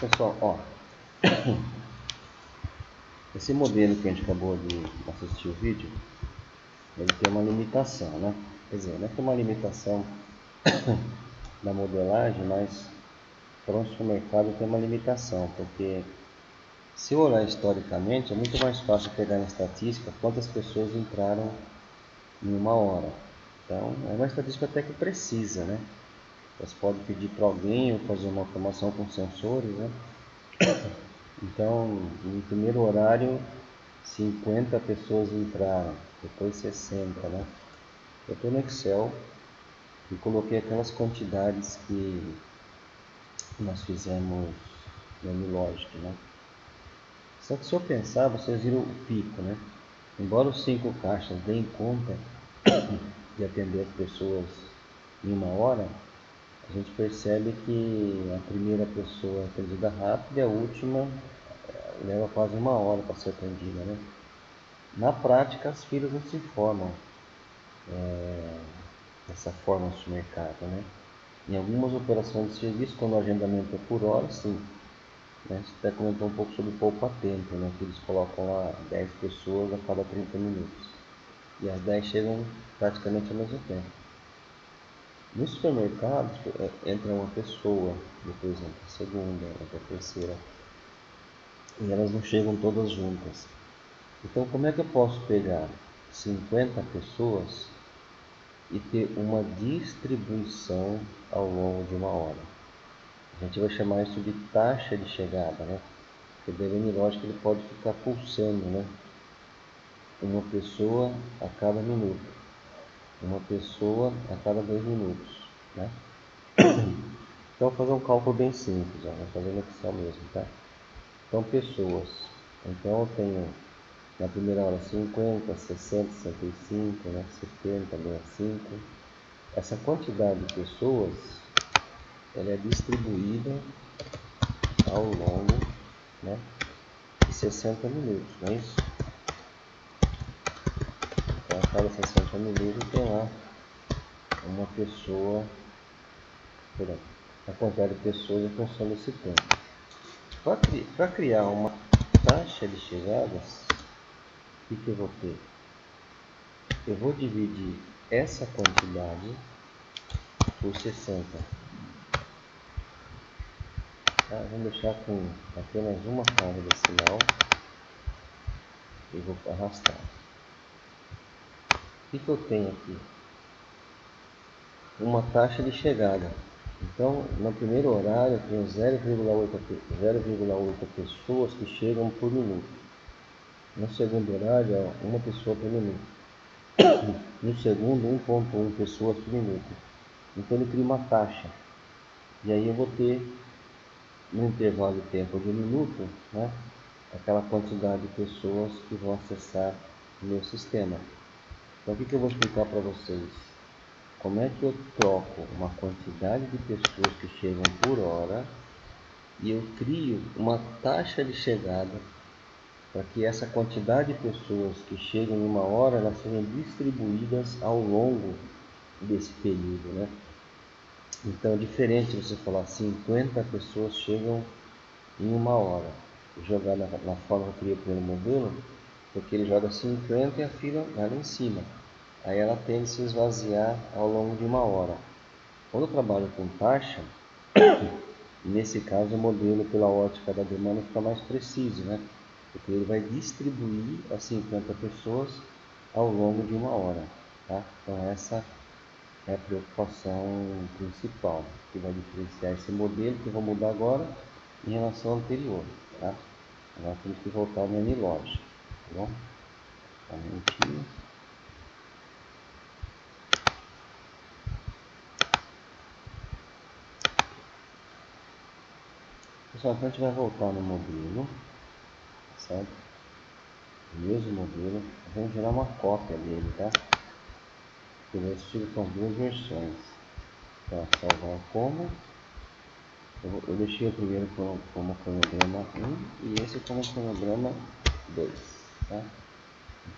Pessoal, ó, esse modelo que a gente acabou de assistir o vídeo, ele tem uma limitação, né? Quer dizer, não é que tem uma limitação da modelagem, mas para um supermercado tem uma limitação, porque se eu olhar historicamente, é muito mais fácil pegar na estatística quantas pessoas entraram em uma hora. Então, é uma estatística até que precisa, né? Você pode pedir para alguém ou fazer uma automação com sensores, né? Então, no primeiro horário, 50 pessoas entraram, depois 60, né? Eu estou no Excel e coloquei aquelas quantidades que nós fizemos no Unilogic, né? Só que se eu pensar, vocês viram o pico, né? Embora os 5 caixas deem conta de atender as pessoas em uma hora, a gente percebe que a primeira pessoa é atendida rápido e a última leva quase uma hora para ser atendida, né? Na prática, as filas não se formam dessa forma no supermercado, né? Em algumas operações de serviço, quando o agendamento é por hora, sim. Né? Você até comentou um pouco sobre o poupa-tempo, né? Que eles colocam lá 10 pessoas a cada 30 minutos. E as 10 chegam praticamente ao mesmo tempo. Nos supermercados, entra uma pessoa, depois entra a segunda, entra a terceira. E elas não chegam todas juntas. Então, como é que eu posso pegar 50 pessoas e ter uma distribuição ao longo de uma hora? A gente vai chamar isso de taxa de chegada, né? Porque o Unilogic ele pode ficar pulsando, né? Uma pessoa a cada minuto, uma pessoa a cada 2 minutos, né? Então, vou fazer um cálculo bem simples, ó, vou fazer no Excel mesmo, tá? Então, pessoas. Então, eu tenho na primeira hora 50, 60, 65, né? 70, 65. Essa quantidade de pessoas, ela é distribuída ao longo, né, de 60 minutos, não é isso? Então, a cada 60 minutos tem lá uma pessoa, a quantidade de pessoas em função desse tempo. Para criar uma taxa de chegadas, o que eu vou ter? Eu vou dividir essa quantidade por 60. Tá? Vamos deixar com apenas uma casa decimal e vou arrastar. O que eu tenho aqui? Uma taxa de chegada. Então, no primeiro horário, eu tenho 0,8 pessoas que chegam por minuto. No segundo horário, uma pessoa por minuto. No segundo, 1,1 pessoas por minuto. Então, ele cria uma taxa. E aí eu vou ter, no intervalo de tempo de um minuto, né, aquela quantidade de pessoas que vão acessar o meu sistema. Então, o que eu vou explicar para vocês? Como é que eu troco uma quantidade de pessoas que chegam por hora e eu crio uma taxa de chegada para que essa quantidade de pessoas que chegam em uma hora elas sejam distribuídas ao longo desse período, né? Então é diferente você falar 50 pessoas chegam em uma hora. Jogar na forma que eu criei o primeiro modelo, porque ele joga 50 e a fila vai lá em cima. Aí ela tende a se esvaziar ao longo de uma hora. Quando eu trabalho com taxa, nesse caso o modelo pela ótica da demanda fica mais preciso, né? Porque ele vai distribuir as 50 pessoas ao longo de uma hora, tá? Então essa é a preocupação principal, que vai diferenciar esse modelo que eu vou mudar agora em relação ao anterior, tá? Agora temos que voltar ao menu loja, tá bom? Um minutinho. Pessoal, então a gente vai voltar no modelo, certo? O mesmo modelo, vamos gerar uma cópia dele, tá? Porque nesse estilo são duas versões. Então, salvar como. Eu deixei o primeiro como cronograma 1 e esse como cronograma 2, tá? A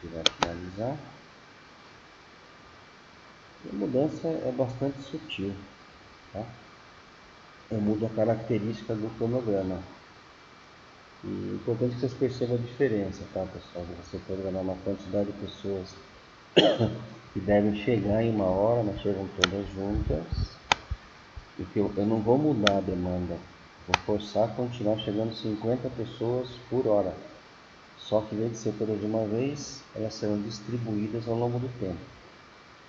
gente vai finalizar. E a mudança é bastante sutil, tá? eu mudo a característica do cronograma. E é importante que vocês percebam a diferença, tá, pessoal? De você programar uma quantidade de pessoas que devem chegar em uma hora, mas chegam todas juntas. E que eu não vou mudar a demanda, vou forçar a continuar chegando 50 pessoas por hora. Só que, em vez de ser todas de uma vez, elas serão distribuídas ao longo do tempo.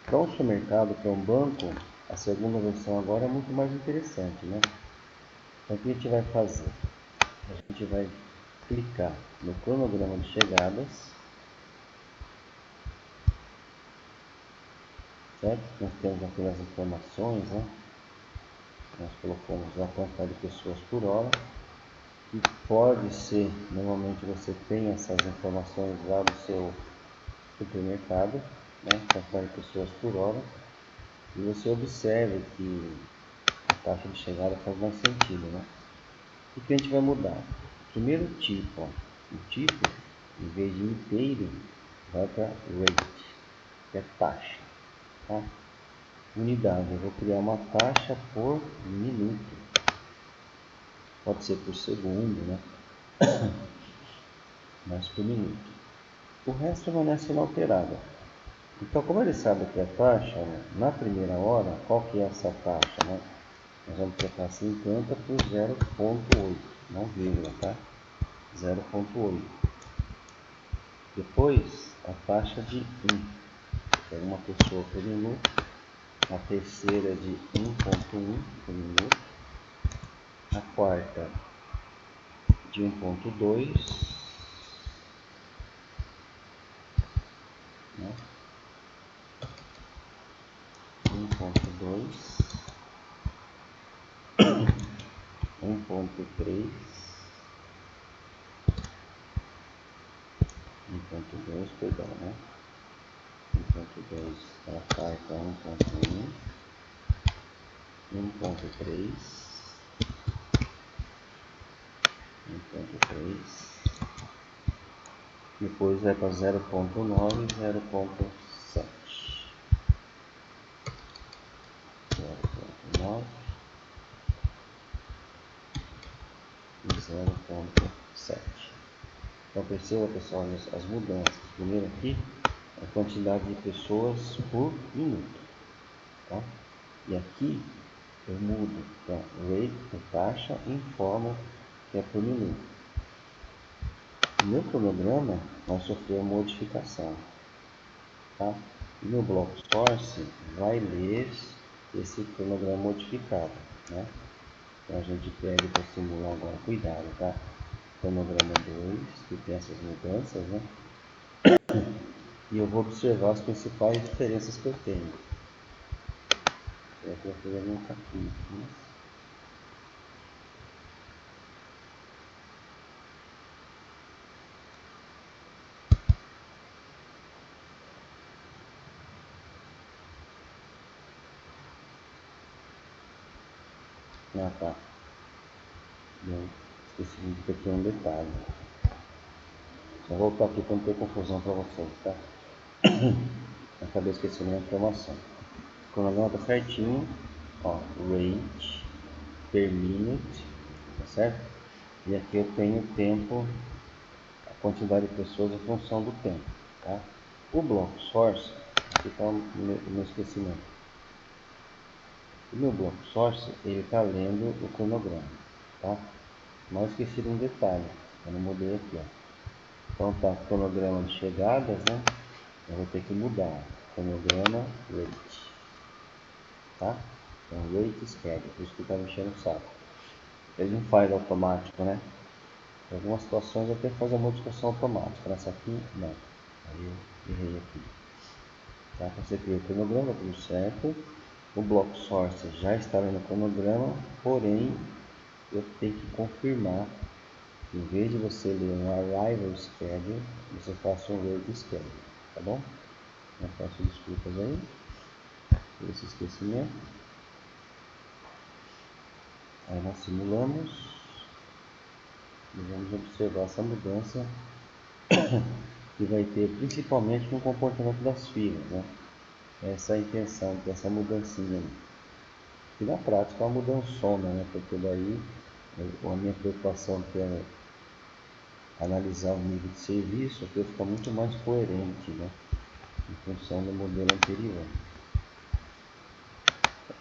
Para um supermercado, para um banco, a segunda versão agora é muito mais interessante, né? Então, o que a gente vai fazer? A gente vai clicar no cronograma de chegadas, certo? Nós temos aqui as informações, né? Nós colocamos a quantidade de pessoas por hora, que pode ser, normalmente você tem essas informações lá no seu supermercado, né? Quantidade de pessoas por hora, e você observa que a taxa de chegada faz mais sentido, né? O que a gente vai mudar? Primeiro tipo, ó, o tipo, em vez de inteiro, vai para rate, que é taxa, tá? Unidade, eu vou criar uma taxa por minuto, pode ser por segundo, né? Mas por minuto. O resto permanece inalterado. Então, como ele sabe que é taxa, né? Na primeira hora, qual que é essa taxa, né? Nós vamos trocar 50 por 0,8, não vírgula, tá? 0,8. Depois, a taxa de 1, que é uma pessoa por minuto. A terceira de 1,1 por minuto. A quarta de 1,2, né? 1,2, 1,3, 1,2, perdão, né? 1,2, a quarta 1,1, 1,3, 1,3, depois vai para 0,9 e 0,7. 0,9 e 0,7. Então perceba, pessoal, as mudanças. Primeiro aqui, a quantidade de pessoas por minuto, tá? E aqui eu mudo para rate, por taxa, e informo que é por minuto. O meu cronograma vai sofrer uma modificação, tá? E no bloco source vai ler esse cronograma modificado, né? Então a gente pega para simular agora, cuidado, tá? Cronograma 2, que tem essas mudanças, né? E eu vou observar as principais diferenças que eu tenho. Eu vou fazer um capítulo. Ah, tá. Eu esqueci de ter um detalhe. Vou voltar aqui para não ter confusão para vocês, tá? Acabei esquecendo uma informação. O cronograma tá certinho. Ó, rate per minute, tá certo? E aqui eu tenho o tempo, a quantidade de pessoas em função do tempo, tá? O bloco source, aqui está o meu esquecimento. O meu bloco source, ele está lendo o cronograma, tá? Mas esqueci de um detalhe, eu não mudei aqui, ó. Então tá, cronograma de chegadas, né? Eu vou ter que mudar, cronograma rate, tá? Então rate schedule, por isso que está mexendo o saco. Ele não faz automático, né? Em algumas situações eu tenho que fazer a modificação automática, nessa aqui não. Aí eu errei aqui. Tá? Você cria o cronograma, tudo certo. O bloco source já está no cronograma, porém eu tenho que confirmar. Em vez de você ler um arrival schedule, você faça um rate schedule, tá bom? Eu peço desculpas aí por esse esquecimento. Aí nós simulamos e vamos observar essa mudança que vai ter principalmente no comportamento das filas, né? Essa é a intenção dessa mudancinha aí. E na prática é uma mudançona, né? Porque daí a minha preocupação que é analisar o nível de serviço, que fica muito mais coerente, né? Em função do modelo anterior.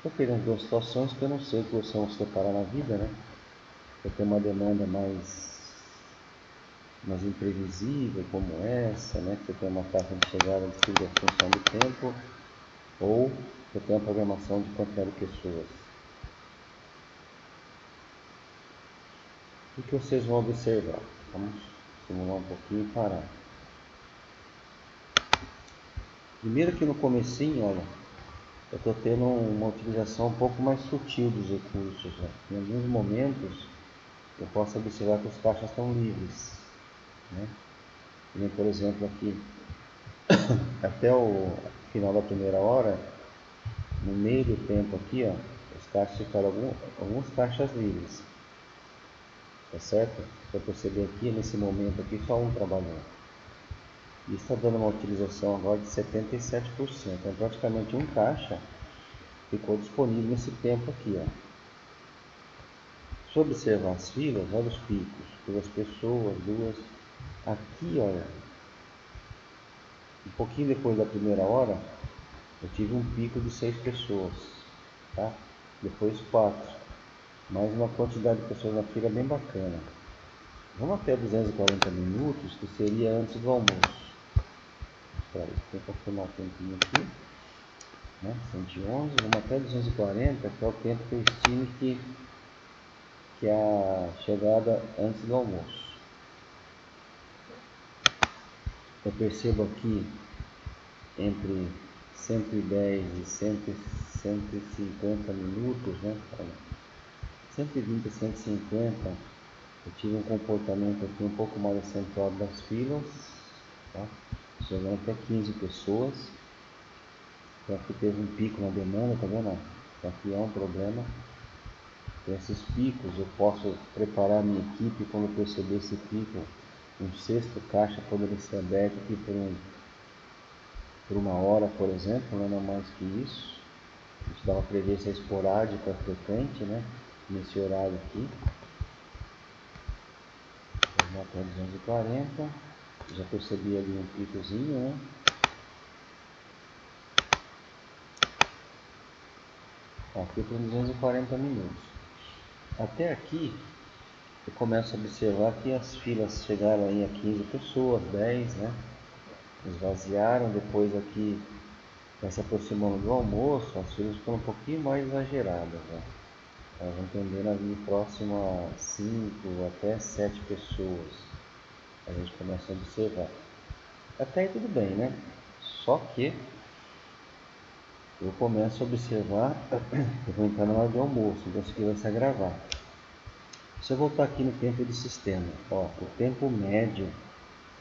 Eu tenho duas situações que eu não sei o que vocês vão se deparar na vida, né? Eu tenho uma demanda mais imprevisível como essa, né? Que você tem uma taxa de chegada de tudo em função do tempo, ou você tem uma programação de quantidade de pessoas. O que vocês vão observar? Vamos simular um pouquinho e parar. Primeiro que no comecinho, olha, eu estou tendo uma utilização um pouco mais sutil dos recursos, né? Em alguns momentos eu posso observar que os caixas estão livres, né? E, por exemplo, aqui até o final da primeira hora, no meio do tempo aqui, ó, os caixas ficaram alguns caixas livres, tá certo? Para perceber aqui nesse momento aqui só um trabalhando. E está dando uma utilização agora de 77%. Então praticamente um caixa ficou disponível nesse tempo aqui, ó. Se observar as filas, olha os picos, 2 pessoas, 2. Aqui, olha, um pouquinho depois da primeira hora, eu tive um pico de 6 pessoas, tá? Depois 4, mais uma quantidade de pessoas na fila bem bacana. Vamos até 240 minutos, que seria antes do almoço. Espera aí, tem que confirmar o tempinho aqui, né? 111, vamos até 240, que é o tempo que eu estimo que é a chegada antes do almoço. Eu percebo aqui entre 110 e 150 minutos, né? 120 a 150, eu tive um comportamento aqui um pouco mais acentuado das filas, tá? Chegando até 15 pessoas. Então aqui teve um pico na demanda, tá vendo? Então aqui é um problema. Com esses picos eu posso preparar a minha equipe quando eu perceber esse pico. Um sexto caixa poderia ser aberto aqui por 1 hora, por exemplo, não mais que isso. Isso dá uma presença esporádica frequente, né? Nesse horário aqui. Vamos até 240. Já percebi ali um picozinho, né? Aqui por 240 minutos. Até aqui eu começo a observar que as filas chegaram aí a 15 pessoas, 10, né? Esvaziaram, depois aqui vai se aproximando do almoço, as filas ficam um pouquinho mais exageradas, né? Elas vão tendendo ali próximo a 5 até 7 pessoas. A gente começa a observar. Até aí tudo bem, né? Só que eu começo a observar, eu vou entrar na hora do almoço, então isso aqui vai se agravar. Se eu voltar aqui no tempo de sistema, ó, o tempo médio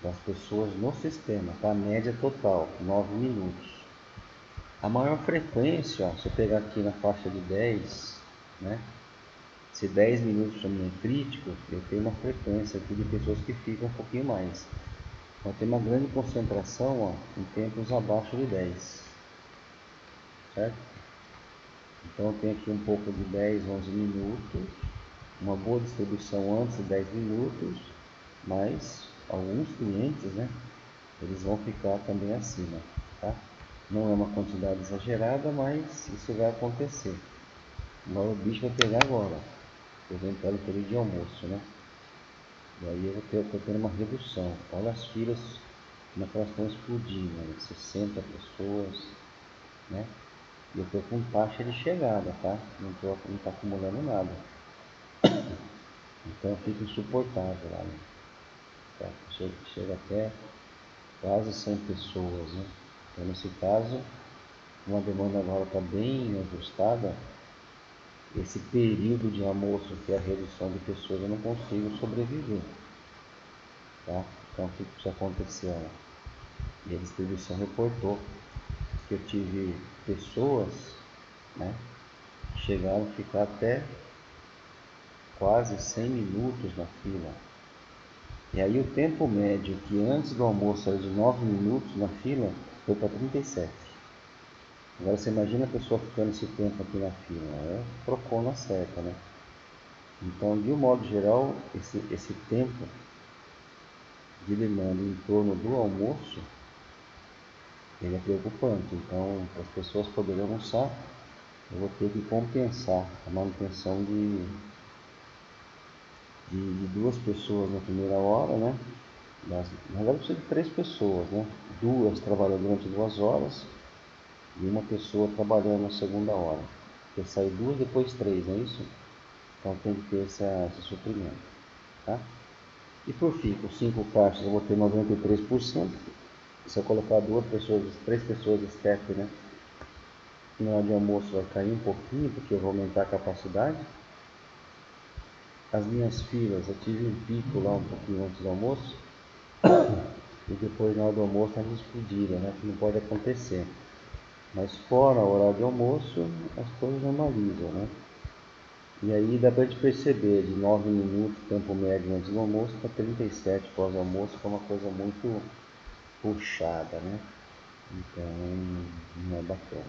das pessoas no sistema, tá? A média total, 9 minutos. A maior frequência, ó, se eu pegar aqui na faixa de 10, né? Se 10 minutos para mim é crítico, eu tenho uma frequência aqui de pessoas que ficam um pouquinho mais. Então tem uma grande concentração, ó, em tempos abaixo de 10. Certo? Então eu tenho aqui um pouco de 10, 11 minutos, uma boa distribuição antes de 10 minutos, mas alguns clientes, né, eles vão ficar também acima, tá? Não é uma quantidade exagerada, mas isso vai acontecer. Agora o bicho vai pegar agora, eu vou entrar no período de almoço, né? E aí eu estou tendo uma redução. Olha as filas como elas estão explodindo, né? 60 pessoas, né? E eu estou com taxa de chegada, tá? Não está acumulando nada. Então fica insuportável lá, né? Tá? Chega até quase 100 pessoas, né? Então nesse caso, uma demanda agora está bem ajustada. Esse período de almoço, que é a redução de pessoas, eu não consigo sobreviver, tá? Então o que aconteceu, né? E a distribuição reportou que eu tive pessoas, né, que chegaram a ficar até quase 100 minutos na fila. E aí o tempo médio, que antes do almoço era de 9 minutos na fila, foi para 37. Agora você imagina a pessoa ficando esse tempo aqui na fila, trocou na certa, né? Então, de um modo geral, esse tempo de demanda em torno do almoço, ele é preocupante. Então, para as pessoas poderem almoçar, eu vou ter que compensar a manutenção de duas pessoas na primeira hora, né? Na verdade, precisa de três pessoas, né? Duas trabalhando durante 2 horas e uma pessoa trabalhando na segunda hora. Porque sai duas, depois três, não é isso? Então tem que ter esse suprimento, tá? E por fim, com 5 caixas eu vou ter 93%. Se eu colocar duas pessoas, três pessoas step, né? Na hora de almoço vai cair um pouquinho, porque eu vou aumentar a capacidade. As minhas filas, eu tive um pico lá um pouquinho antes do almoço, e depois na hora do almoço elas explodiram, né? Que não pode acontecer. Mas fora o horário de almoço, as coisas normalizam, né? E aí dá pra gente perceber, de 9 minutos, tempo médio antes do almoço, para 37 pós-almoço, que é uma coisa muito puxada, né? Então não é bacana.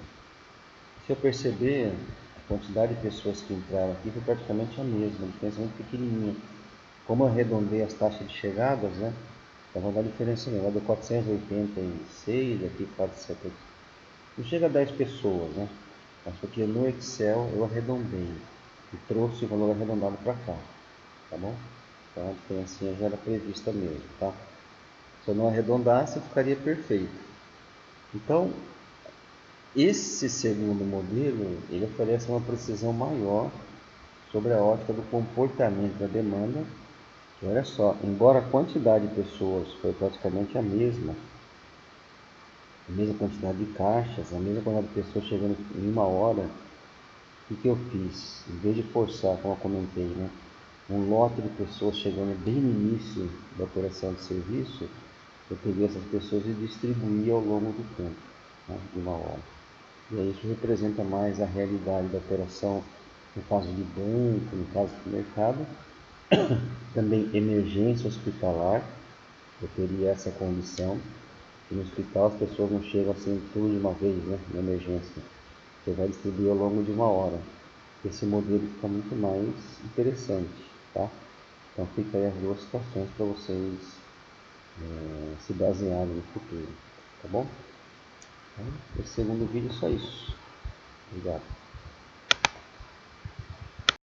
Se eu perceber, a quantidade de pessoas que entraram aqui foi praticamente a mesma, a diferença muito pequenininha. Como eu arredondei as taxas de chegadas, né? Então vai dar diferença mesmo. Lá deu 486, aqui 470. Não chega a 10 pessoas, né? Mas porque no Excel eu arredondei e trouxe o valor arredondado para cá, tá bom? Então a diferença já era prevista mesmo, tá? Se eu não arredondasse, ficaria perfeito. Então, esse segundo modelo, ele oferece uma precisão maior sobre a ótica do comportamento da demanda. E olha só, embora a quantidade de pessoas foi praticamente a mesma quantidade de caixas, a mesma quantidade de pessoas chegando em 1 hora, o que eu fiz? Em vez de forçar, como eu comentei, né, um lote de pessoas chegando bem no início da operação de serviço, eu peguei essas pessoas e distribuí ao longo do tempo, né, de 1 hora. E aí isso representa mais a realidade da operação no caso de banco, no caso de mercado, também emergência hospitalar, eu teria essa condição, que no hospital as pessoas não chegam assim tudo de uma vez, né, na emergência. Você vai distribuir ao longo de 1 hora. Esse modelo fica muito mais interessante, tá? Então fica aí as duas situações para vocês se basearem no futuro, tá bom? Então, esse segundo vídeo é só isso. Obrigado.